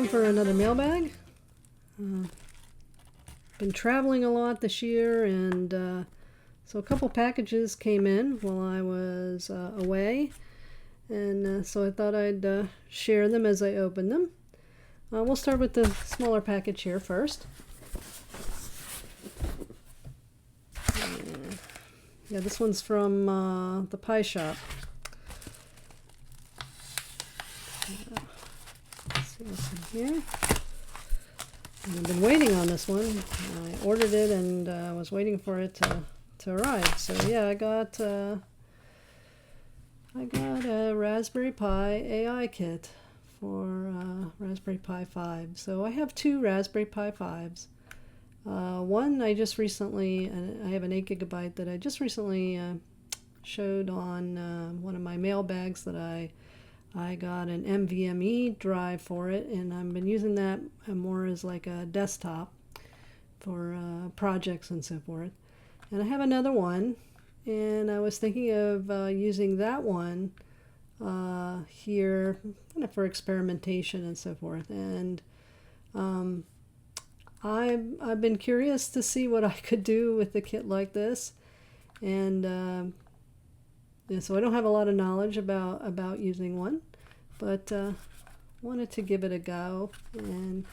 time for another mailbag. Been traveling a lot this year, and so a couple packages came in while I was away, and so I thought I'd share them as I open them. We'll start with the smaller package here first. Yeah, this one's from the pie shop. Let's see what's in here. And I've been waiting on this one. I ordered it and was waiting for it to arrive. So yeah, I got a Raspberry Pi AI kit for Raspberry Pi 5. So I have two Raspberry Pi 5s. One I just recently, I have an 8 gigabyte that I just recently showed on one of my mailbags that I got an NVMe drive for it, and I've been using that more as like a desktop for projects and so forth. And I have another one, and I was thinking of using that one here kind of for experimentation and so forth. And I've been curious to see what I could do with a kit like this, and yeah, so I don't have a lot of knowledge about using one, but wanted to give it a go, and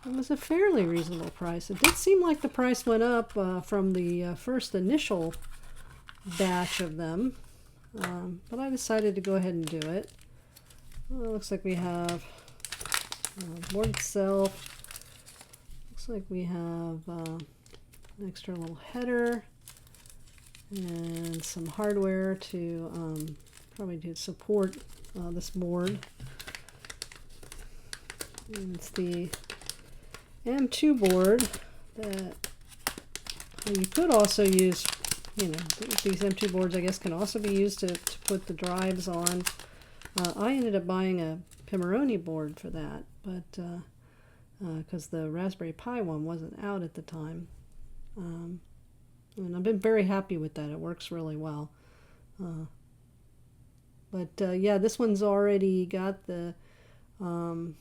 it was a fairly reasonable price. It did seem like the price went up from the first initial batch of them, but I decided to go ahead and do it. Well, it looks like we have board itself. Looks like we have an extra little header and some hardware to probably to support this board. And it's the M2 board that you could also use, you know, these M2 boards I guess can also be used to put the drives on. I ended up buying a Pimoroni board for that, but because the Raspberry Pi one wasn't out at the time. And I've been very happy with that. It works really well. But yeah, this one's already got the, you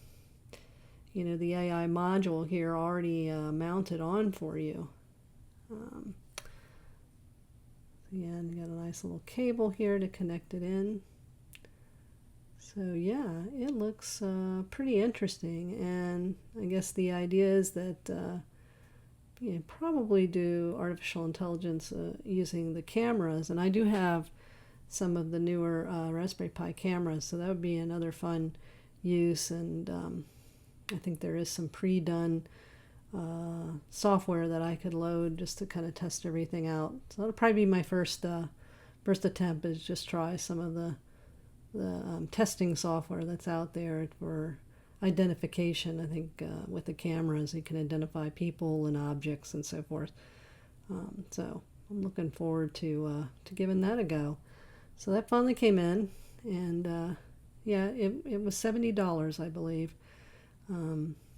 know, the AI module here already mounted on for you. Yeah, and you got a nice little cable here to connect it in. So yeah, it looks pretty interesting, and I guess the idea is that you know, probably do artificial intelligence using the cameras, and I do have some of the newer Raspberry Pi cameras, so that would be another fun use. And I think there is some pre-done software that I could load just to kind of test everything out. So that'll probably be my first attempt, is just try some of the testing software that's out there for identification. I think with the cameras you can identify people and objects and so forth. So I'm looking forward to giving that a go. So that finally came in, and yeah, it was $70, I believe.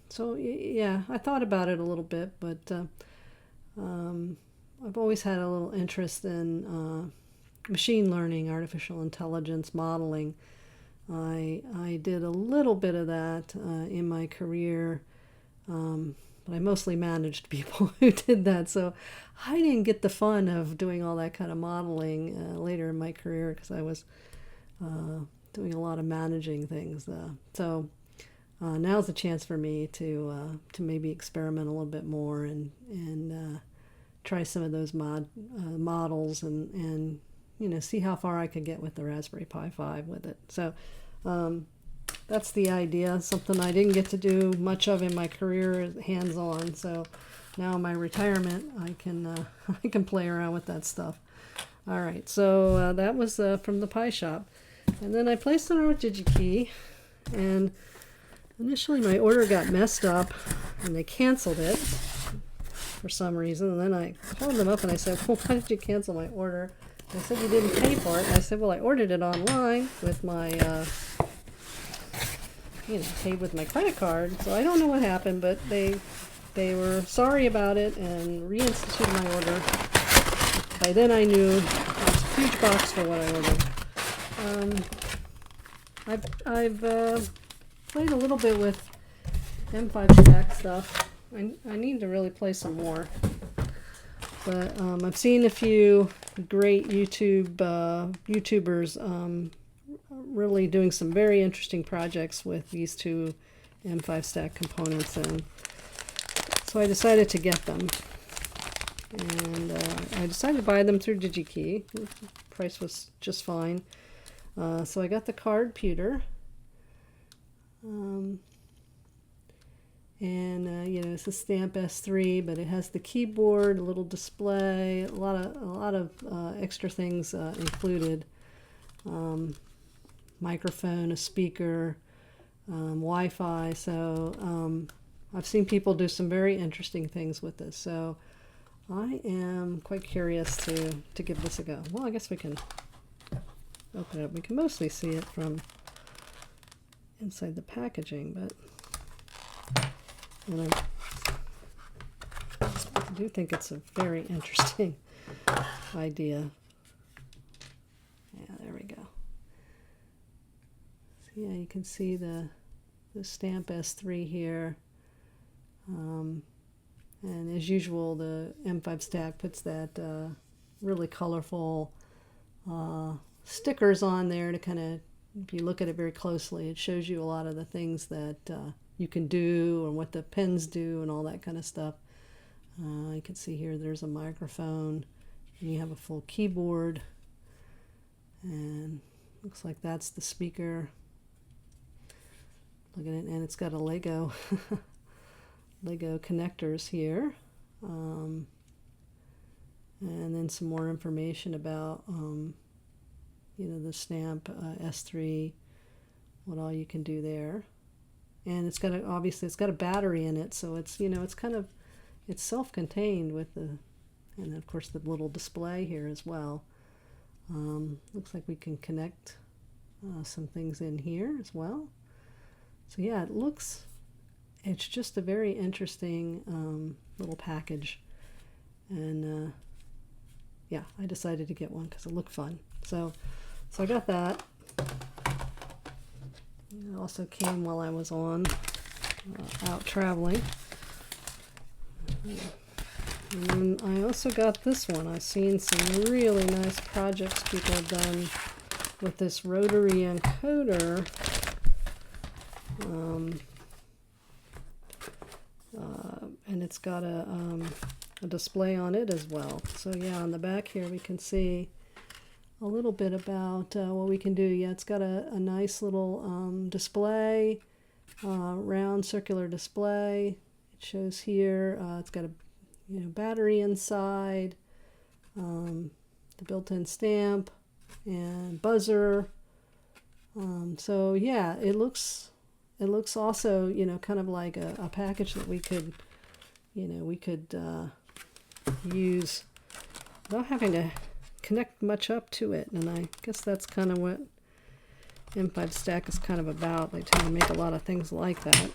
So yeah, I thought about it a little bit, but I've always had a little interest in machine learning, artificial intelligence modeling. I did a little bit of that in my career, but I mostly managed people who did that, so I didn't get the fun of doing all that kind of modeling later in my career, because I was doing a lot of managing things. So now's the chance for me to maybe experiment a little bit more and try some of those models and you know, see how far I could get with the Raspberry Pi 5 with it. So that's the idea. Something I didn't get to do much of in my career, hands-on. So now in my retirement, I can play around with that stuff. All right, so that was from the Pi shop, and then I placed an order with DigiKey, and initially my order got messed up, and they canceled it for some reason. And then I called them up and I said, "Well, why did you cancel my order?" They said you didn't pay for it. And I said, "Well, I ordered it online with my, you know, paid with my credit card, so I don't know what happened." But they were sorry about it and reinstituted my order. By then I knew it was a huge box for what I ordered. I've played a little bit with M5 stack stuff. I need to really play some more. But I've seen a few great YouTubers really doing some very interesting projects with these two M5 stack components, and so I decided to get them. And I decided to buy them through DigiKey. The price was just fine. So I got the card pewter. It's a Stamp S3, but it has the keyboard, a little display, a lot of extra things included. Microphone, a speaker, Wi-Fi. So I've seen people do some very interesting things with this. So I am quite curious to give this a go. Well, I guess we can open it up. We can mostly see it from inside the packaging, but I do think it's a very interesting idea. Yeah, there we go. So yeah, you can see the Stamp S3 here. And as usual, the M5 stack puts that really colorful stickers on there to kind of, if you look at it very closely, it shows you a lot of the things that you can do and what the pens do and all that kind of stuff. You can see here there's a microphone, and you have a full keyboard, and looks like that's the speaker. Look at it, and it's got a Lego connectors here, and then some more information about the Stamp S3, what all you can do there. And it's got obviously it's got a battery in it, so it's it's self-contained with and of course the little display here as well. Looks like we can connect some things in here as well. So yeah, it's just a very interesting little package, and yeah, I decided to get one because it looked fun. So I got that. It also came while I was out traveling. And I also got this one. I've seen some really nice projects people have done with this rotary encoder. And it's got a display on it as well. So yeah, on the back here we can see a little bit about what we can do. Yeah, it's got a nice little display, round circular display. It shows here it's got a battery inside, the built-in stamp and buzzer. So yeah, it looks also kind of like a package that we could use without having to connect much up to it. And I guess that's kind of what M5 Stack is kind of about. They tend to make a lot of things like that,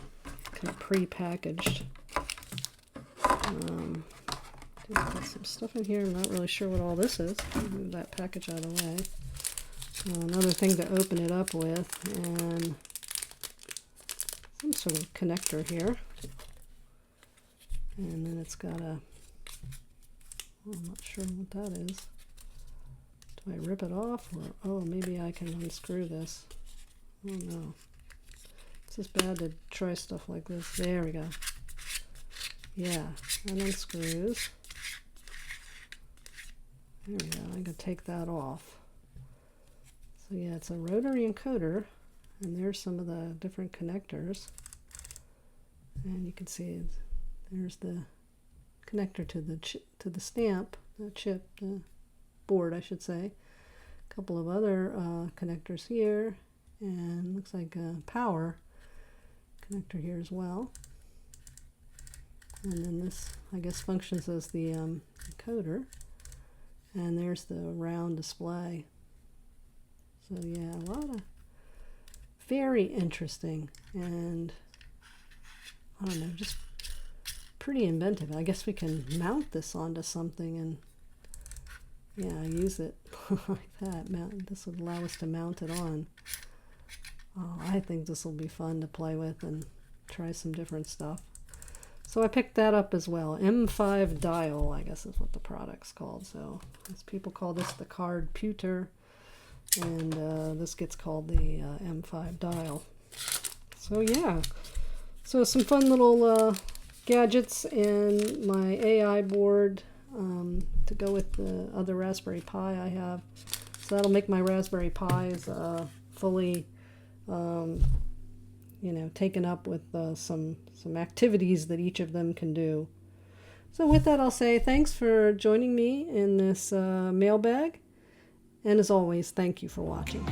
kind of pre-packaged. Got some stuff in here. I'm not really sure what all this is. Move that package out of the way. Another thing to open it up with, and some sort of connector here. And then it's got I'm not sure what that is. Do I rip it off? Or, maybe I can unscrew this. Oh no. It's just bad to try stuff like this. There we go. Yeah, that unscrews. There we go. I can take that off. So yeah, it's a rotary encoder, and there's some of the different connectors. And you can see there's the connector to the stamp, the chip, the board, I should say. A couple of other connectors here, and looks like a power connector here as well. And then this, I guess, functions as the encoder. And there's the round display. So yeah, a lot of very interesting, and I don't know, just pretty inventive. I guess we can mount this onto something and yeah, use it like that. This would allow us to mount it on. I think this will be fun to play with and try some different stuff. So I picked that up as well. M5 dial, I guess is what the product's called. So as people call this the card pewter, and this gets called the M5 dial. So yeah, so some fun little gadgets and my AI board to go with the other Raspberry Pi I have. So that'll make my Raspberry Pis fully, taken up with some activities that each of them can do. So with that, I'll say thanks for joining me in this mailbag. And as always, thank you for watching.